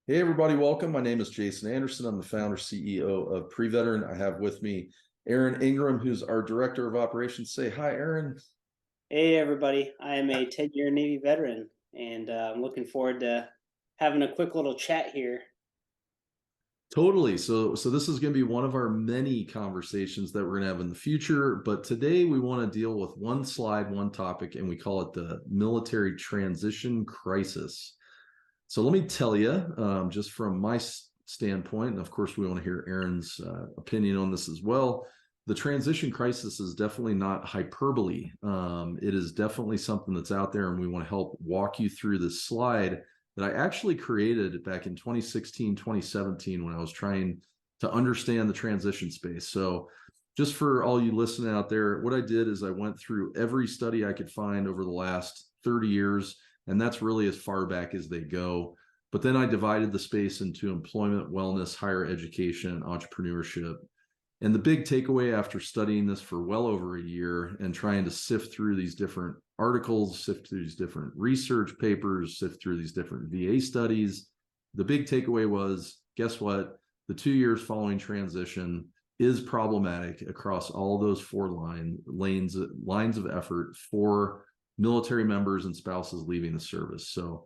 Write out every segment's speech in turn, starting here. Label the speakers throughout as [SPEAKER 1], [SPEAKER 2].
[SPEAKER 1] Hey everybody, welcome. My name is Jason Anderson. I'm the founder CEO of PreVeteran. I have with me Aaron Ingram, who's our director of operations. Say hi, Aaron.
[SPEAKER 2] Hey everybody, I am a 10-year Navy veteran, and I'm looking forward to having a quick little chat here.
[SPEAKER 1] Totally. So this is going to be one of our many conversations that we're going to have in the future. But today we want to deal with one slide, one topic, and we call it the military transition crisis. So let me tell you, just from my standpoint, and of course, we want to hear Aaron's opinion on this as well. The transition crisis is definitely not hyperbole. It is definitely something that's out there, and we want to help walk you through this slide that I actually created back in 2016, 2017, when I was trying to understand the transition space. So just for all you listening out there, what I did is I went through every study I could find over the last 30 years, and that's really as far back as they go. But then I divided the space into employment, wellness, higher education, entrepreneurship. And the big takeaway after studying this for well over a year and trying to sift through these different articles, sift through these different research papers, sift through these different VA studies, the big takeaway was, guess what? The 2 years following transition is problematic across all those four lines of effort for military members and spouses leaving the service. So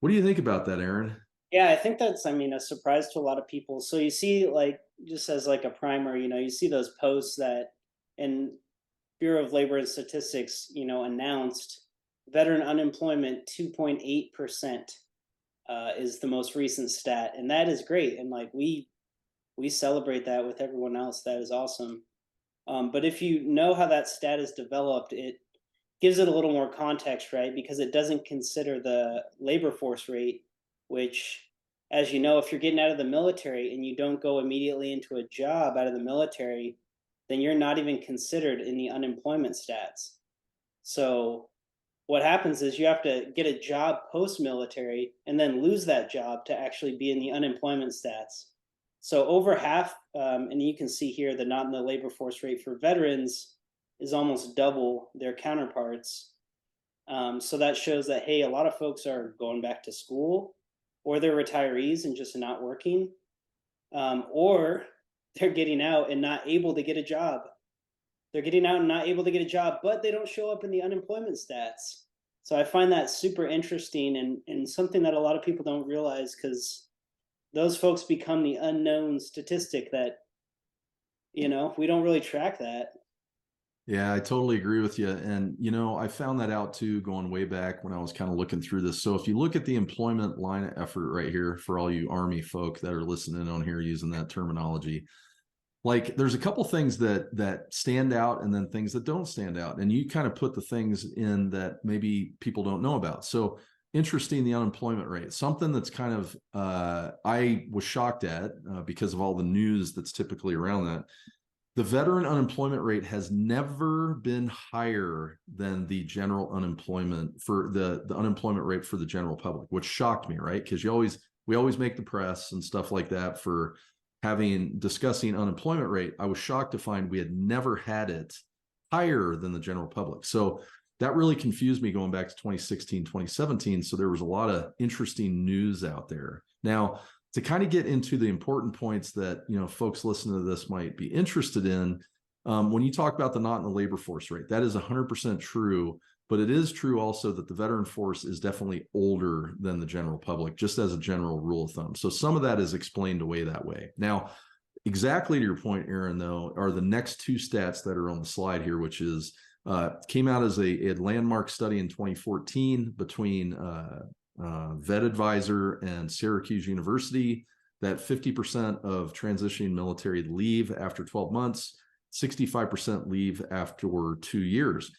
[SPEAKER 1] what do you think about that, Aaron?
[SPEAKER 2] Yeah, I think that's, a surprise to a lot of people. So you see, like, just as like a primer, you see those posts that, and Bureau of Labor and Statistics, announced veteran unemployment 2.8% is the most recent stat, and that is great. And like we celebrate that with everyone else. That is awesome. But if you know how that stat is developed, it gives it a little more context, right? Because it doesn't consider the labor force rate, which, as you know, if you're getting out of the military and you don't go immediately into a job out of the military, then you're not even considered in the unemployment stats. So what happens is you have to get a job post military and then lose that job to actually be in the unemployment stats. So over half, and you can see here the not in the labor force rate for veterans is almost double their counterparts. So that shows that, hey, a lot of folks are going back to school, or they're retirees and just not working, or they're getting out and not able to get a job. They're getting out and not able to get a job, but they don't show up in the unemployment stats. So I find that super interesting, and something that a lot of people don't realize, because those folks become the unknown statistic that, we don't really track that.
[SPEAKER 1] Yeah, I totally agree with you. And, I found that out too, going way back when I was kind of looking through this. So if you look at the employment line of effort right here, for all you Army folk that are listening on here using that terminology, like there's a couple things that stand out and then things that don't stand out. And you kind of put the things in that maybe people don't know about. So interesting, the unemployment rate, something that's kind of, I was shocked at because of all the news that's typically around that. The veteran unemployment rate has never been higher than the general unemployment for the unemployment rate for the general public, which shocked me, right? Because we always make the press and stuff like that for discussing unemployment rate. I was shocked to find we had never had it higher than the general public. So that really confused me going back to 2016, 2017. So there was a lot of interesting news out there. Now, to kind of get into the important points that folks listening to this might be interested in, when you talk about the not in the labor force rate, that is 100% true. But it is true also that the veteran force is definitely older than the general public, just as a general rule of thumb. So some of that is explained away that way. Now, exactly to your point, Aaron, though, are the next two stats that are on the slide here, which is came out as a landmark study in 2014 between Vet Advisor and Syracuse University, that 50% of transitioning military leave after 12 months, 65% leave after 2 years.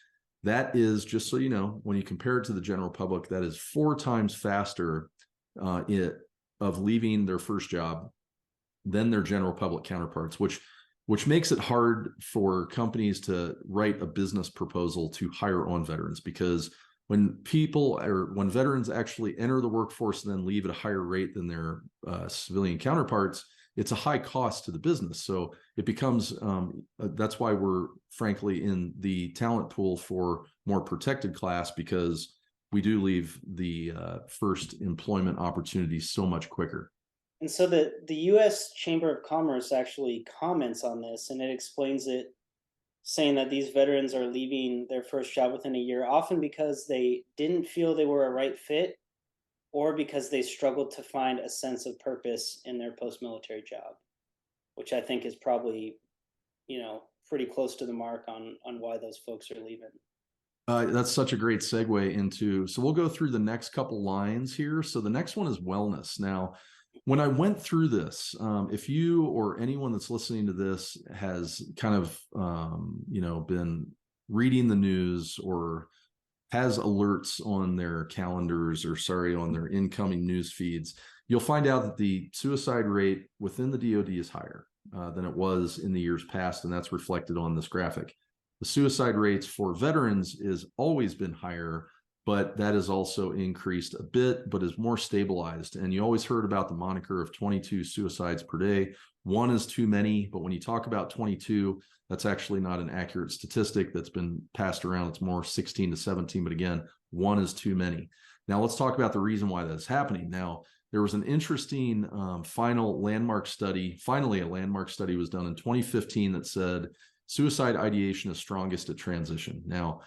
[SPEAKER 1] That is, just so you know, when you compare it to the general public, that is 4 times faster of leaving their first job than their general public counterparts, which makes it hard for companies to write a business proposal to hire on veterans, because when veterans actually enter the workforce and then leave at a higher rate than their civilian counterparts, it's a high cost to the business. So it becomes, that's why we're frankly in the talent pool for more protected class, because we do leave the first employment opportunities so much quicker.
[SPEAKER 2] And so the U.S. Chamber of Commerce actually comments on this, and it explains it, saying that these veterans are leaving their first job within a year, often because they didn't feel they were a right fit, or because they struggled to find a sense of purpose in their post-military job, which I think is probably, pretty close to the mark on why those folks are leaving.
[SPEAKER 1] That's such a great segue into, so we'll go through the next couple lines here. So the next one is wellness. Now, when I went through this, if you or anyone that's listening to this has kind of, been reading the news or has alerts on their calendars or on their incoming news feeds, you'll find out that the suicide rate within the DoD is higher than it was in the years past. And that's reflected on this graphic. The suicide rates for veterans is always been higher, but that has also increased a bit, but is more stabilized. And you always heard about the moniker of 22 suicides per day. One is too many, but when you talk about 22, that's actually not an accurate statistic that's been passed around. It's more 16 to 17, but again, one is too many. Now let's talk about the reason why that's happening. Now, there was an interesting finally a landmark study was done in 2015 that said suicide ideation is strongest at transition. Now,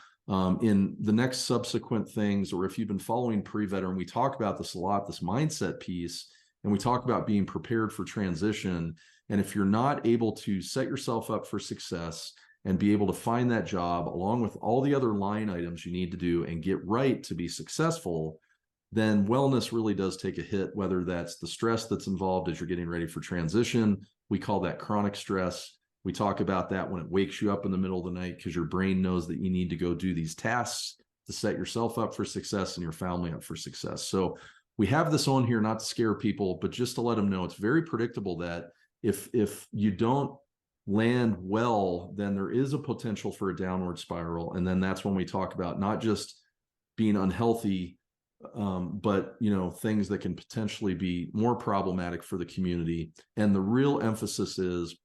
[SPEAKER 1] in the next subsequent things, or if you've been following PreVeteran, we talk about this a lot, this mindset piece, and we talk about being prepared for transition. And if you're not able to set yourself up for success and be able to find that job along with all the other line items you need to do and get right to be successful, then wellness really does take a hit, whether that's the stress that's involved as you're getting ready for transition. We call that chronic stress. We talk about that when it wakes you up in the middle of the night because your brain knows that you need to go do these tasks to set yourself up for success and your family up for success. So we have this on here not to scare people, but just to let them know it's very predictable that if you don't land well, then there is a potential for a downward spiral. And then that's when we talk about not just being unhealthy, but things that can potentially be more problematic for the community. And the real emphasis is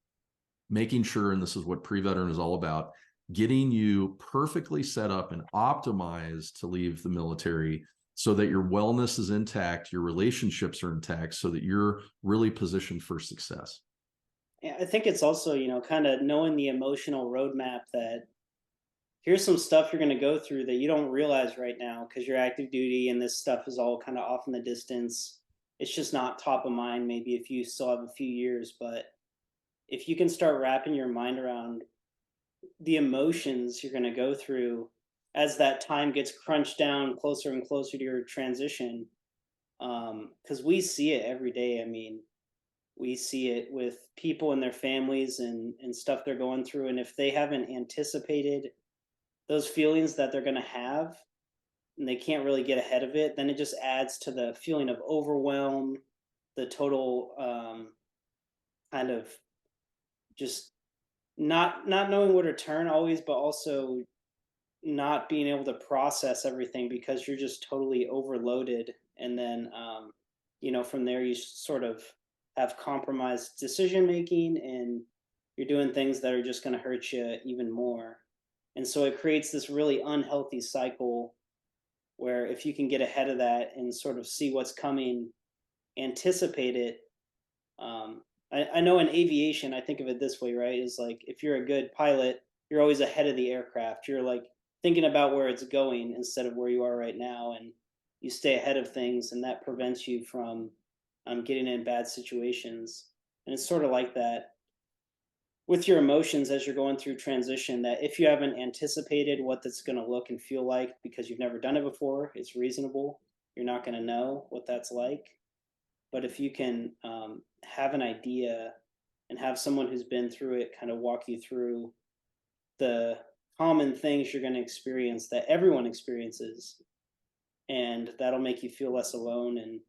[SPEAKER 1] making sure, and this is what PreVeteran is all about, getting you perfectly set up and optimized to leave the military so that your wellness is intact, your relationships are intact, so that you're really positioned for success.
[SPEAKER 2] Yeah, I think it's also, kind of knowing the emotional roadmap that here's some stuff you're going to go through that you don't realize right now because you're active duty and this stuff is all kind of off in the distance. It's just not top of mind, maybe if you still have a few years. But if you can start wrapping your mind around the emotions you're going to go through as that time gets crunched down closer and closer to your transition, because we see it every day. I mean, we see it with people and their families and stuff they're going through. And if they haven't anticipated those feelings that they're going to have and they can't really get ahead of it, then it just adds to the feeling of overwhelm, the total kind of just not knowing where to turn always, but also not being able to process everything because you're just totally overloaded. And then from there you sort of have compromised decision making and you're doing things that are just going to hurt you even more. And so it creates this really unhealthy cycle where if you can get ahead of that and sort of see what's coming, anticipate it. I know in aviation, I think of it this way, right? Is like if you're a good pilot, you're always ahead of the aircraft. You're like thinking about where it's going instead of where you are right now. And you stay ahead of things and that prevents you from getting in bad situations. And it's sort of like that with your emotions as you're going through transition, that if you haven't anticipated what that's going to look and feel like because you've never done it before, it's reasonable. You're not going to know what that's like. But if you can have an idea and have someone who's been through it kind of walk you through the common things you're going to experience that everyone experiences, and that'll make you feel less alone and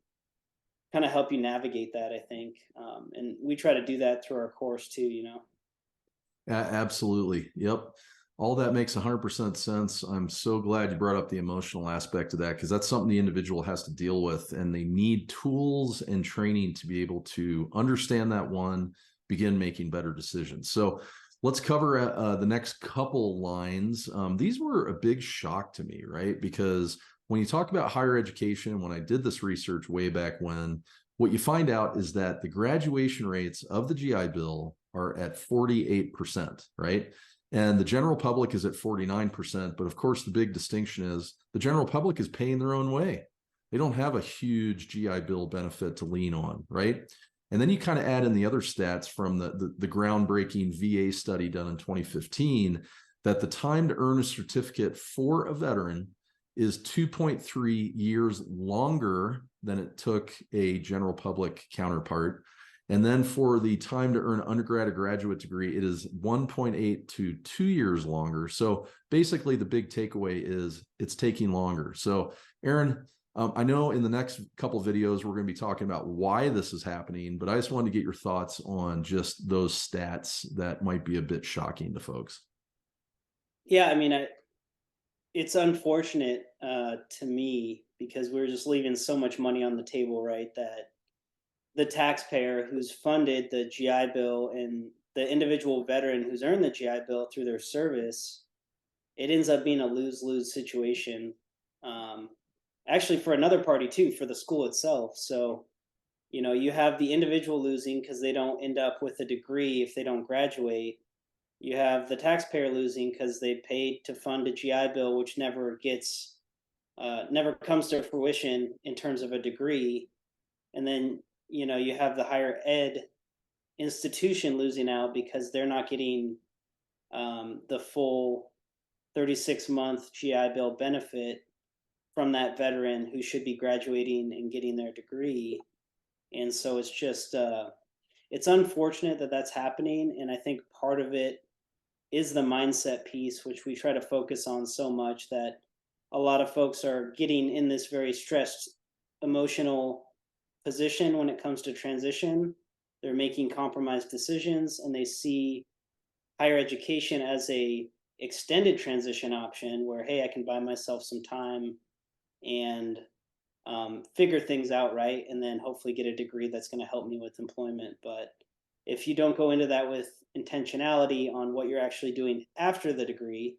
[SPEAKER 2] kind of help you navigate that, I think. And we try to do that through our course too.
[SPEAKER 1] Absolutely. Yep. All that makes 100% sense. I'm so glad you brought up the emotional aspect of that because that's something the individual has to deal with, and they need tools and training to be able to understand that one, begin making better decisions. So let's cover the next couple lines. These were a big shock to me, right? Because when you talk about higher education, when I did this research way back when, what you find out is that the graduation rates of the GI Bill are at 48%, right? And the general public is at 49%. But of course, the big distinction is the general public is paying their own way. They don't have a huge GI Bill benefit to lean on, right? And then you kind of add in the other stats from the groundbreaking VA study done in 2015, that the time to earn a certificate for a veteran is 2.3 years longer than it took a general public counterpart. And then for the time to earn undergrad or graduate degree, it is 1.8 to 2 years longer. So basically the big takeaway is it's taking longer. So Aaron, I know in the next couple of videos, we're going to be talking about why this is happening, but I just wanted to get your thoughts on just those stats that might be a bit shocking to folks.
[SPEAKER 2] Yeah, I mean, it's unfortunate to me because we're just leaving so much money on the table, right? That the taxpayer who's funded the GI Bill and the individual veteran who's earned the GI Bill through their service, it ends up being a lose-lose situation. Um, Actually, for another party too, for the school itself. So, you have the individual losing because they don't end up with a degree if they don't graduate. You have the taxpayer losing because they paid to fund a GI Bill, which never comes to fruition in terms of a degree. And then, you have the higher ed institution losing out because they're not getting the full 36-month GI Bill benefit from that veteran who should be graduating and getting their degree. And so it's just, it's unfortunate that that's happening. And I think part of it is the mindset piece, which we try to focus on so much, that a lot of folks are getting in this very stressed emotional position when it comes to transition. They're making compromised decisions and they see higher education as a extended transition option where, hey, I can buy myself some time and figure things out, right? And then hopefully get a degree that's going to help me with employment. But if you don't go into that with intentionality on what you're actually doing after the degree,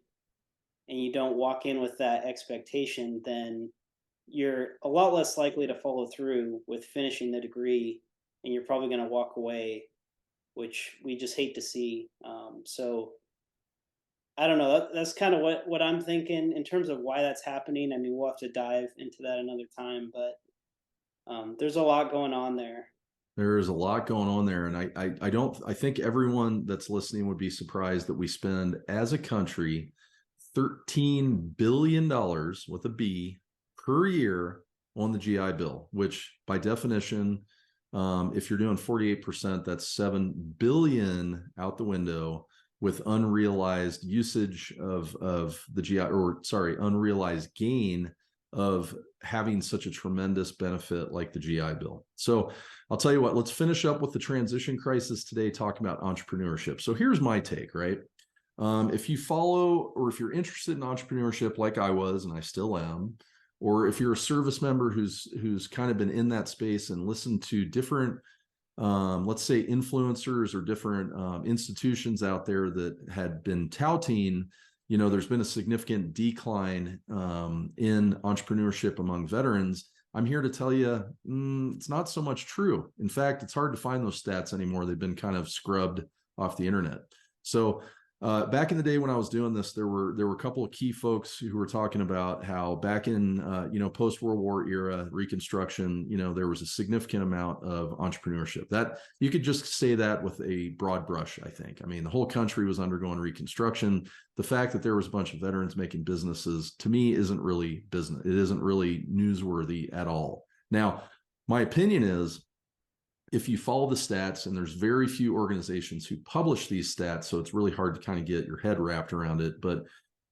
[SPEAKER 2] and you don't walk in with that expectation, then you're a lot less likely to follow through with finishing the degree, and you're probably going to walk away, which we just hate to see. So I don't know. That's kind of what I'm thinking in terms of why that's happening. I mean, we'll have to dive into that another time, but there's a lot going on there.
[SPEAKER 1] There is a lot going on there. And I think everyone that's listening would be surprised that we spend as a country $13 billion with a B per year on the GI Bill, which by definition, if you're doing 48%, that's 7 billion out the window with unrealized usage of the GI, or sorry, unrealized gain of having such a tremendous benefit like the GI Bill. So I'll tell you what, let's finish up with the transition crisis today, talking about entrepreneurship. So here's my take, right? If you follow, or if you're interested in entrepreneurship like I was, and I still am, or if you're a service member who's kind of been in that space and listened to different, let's say influencers or different institutions out there that had been touting, there's been a significant decline in entrepreneurship among veterans. I'm here to tell you, it's not so much true. In fact, it's hard to find those stats anymore. They've been kind of scrubbed off the internet. So back in the day when I was doing this, there were a couple of key folks who were talking about how back in post-World War era Reconstruction, there was a significant amount of entrepreneurship. That you could just say that with a broad brush, I think. I mean, the whole country was undergoing Reconstruction. The fact that there was a bunch of veterans making businesses, to me, isn't really business. It isn't really newsworthy at all. Now, my opinion is, if you follow the stats, and there's very few organizations who publish these stats, so it's really hard to kind of get your head wrapped around it. But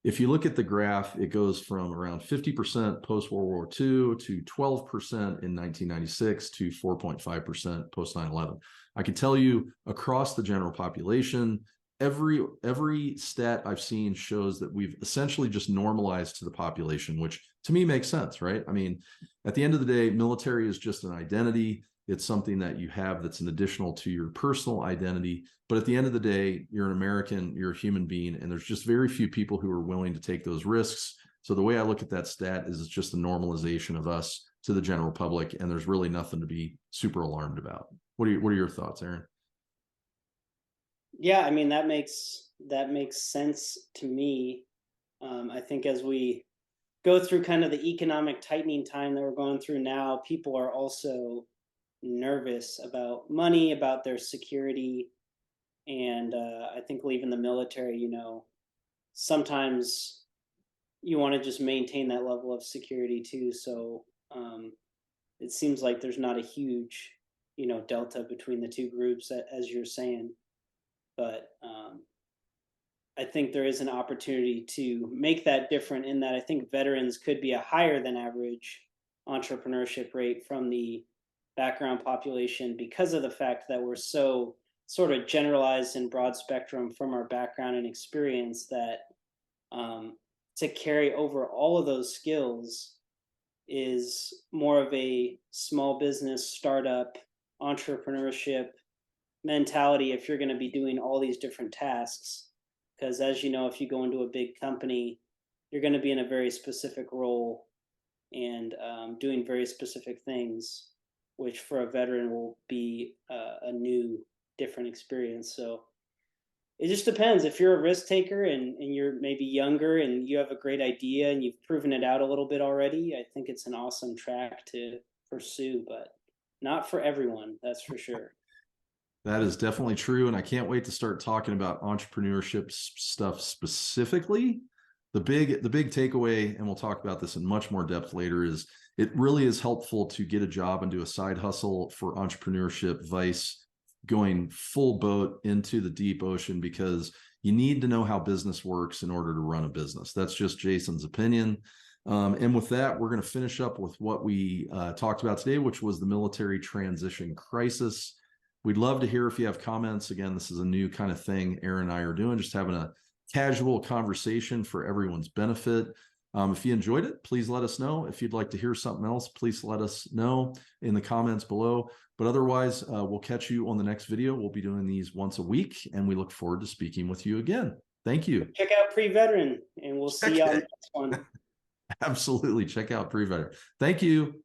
[SPEAKER 1] if you look at the graph, it goes from around 50% post-World War II to 12% in 1996 to 4.5% post 9/11. I can tell you across the general population, every stat I've seen shows that we've essentially just normalized to the population, which to me makes sense, right? I mean, at the end of the day, military is just an identity. It's something that you have that's an additional to your personal identity. But at the end of the day, you're an American, you're a human being, and there's just very few people who are willing to take those risks So the way I look at that stat is it's just a normalization of us to the general public, and there's really nothing to be super alarmed about. What are your thoughts, Aaron?
[SPEAKER 2] Yeah, I mean that makes sense to me. I think as we go through kind of the economic tightening time that we're going through now, people are also nervous about money, about their security, and I think leaving the military, sometimes you want to just maintain that level of security too. So it seems like there's not a huge, delta between the two groups, as you're saying. But I think there is an opportunity to make that different in that I think veterans could be a higher than average entrepreneurship rate from the background population because of the fact that we're so sort of generalized and broad spectrum from our background and experience that to carry over all of those skills is more of a small business startup entrepreneurship mentality if you're going to be doing all these different tasks. Because as you know, if you go into a big company, you're going to be in a very specific role and doing very specific things, which for a veteran will be a new, different experience. So it just depends. If you're a risk taker and you're maybe younger and you have a great idea and you've proven it out a little bit already, I think it's an awesome track to pursue, but not for everyone, that's for sure.
[SPEAKER 1] That is definitely true. And I can't wait to start talking about entrepreneurship stuff specifically. The big takeaway, and we'll talk about this in much more depth later, is it really is helpful to get a job and do a side hustle for entrepreneurship vice going full boat into the deep ocean, because you need to know how business works in order to run a business. That's just Jason's opinion. And with that, we're going to finish up with what we talked about today, which was the military transition crisis. We'd love to hear if you have comments. Again, this is a new kind of thing Aaron and I are doing, just having a casual conversation for everyone's benefit. If you enjoyed it, please let us know. If you'd like to hear something else, please let us know in the comments below. But otherwise, we'll catch you on the next video. We'll be doing these once a week, and we look forward to speaking with you again. Thank you.
[SPEAKER 2] Check out PreVeteran, and we'll see you on the next one.
[SPEAKER 1] Absolutely. Check out PreVeteran. Thank you.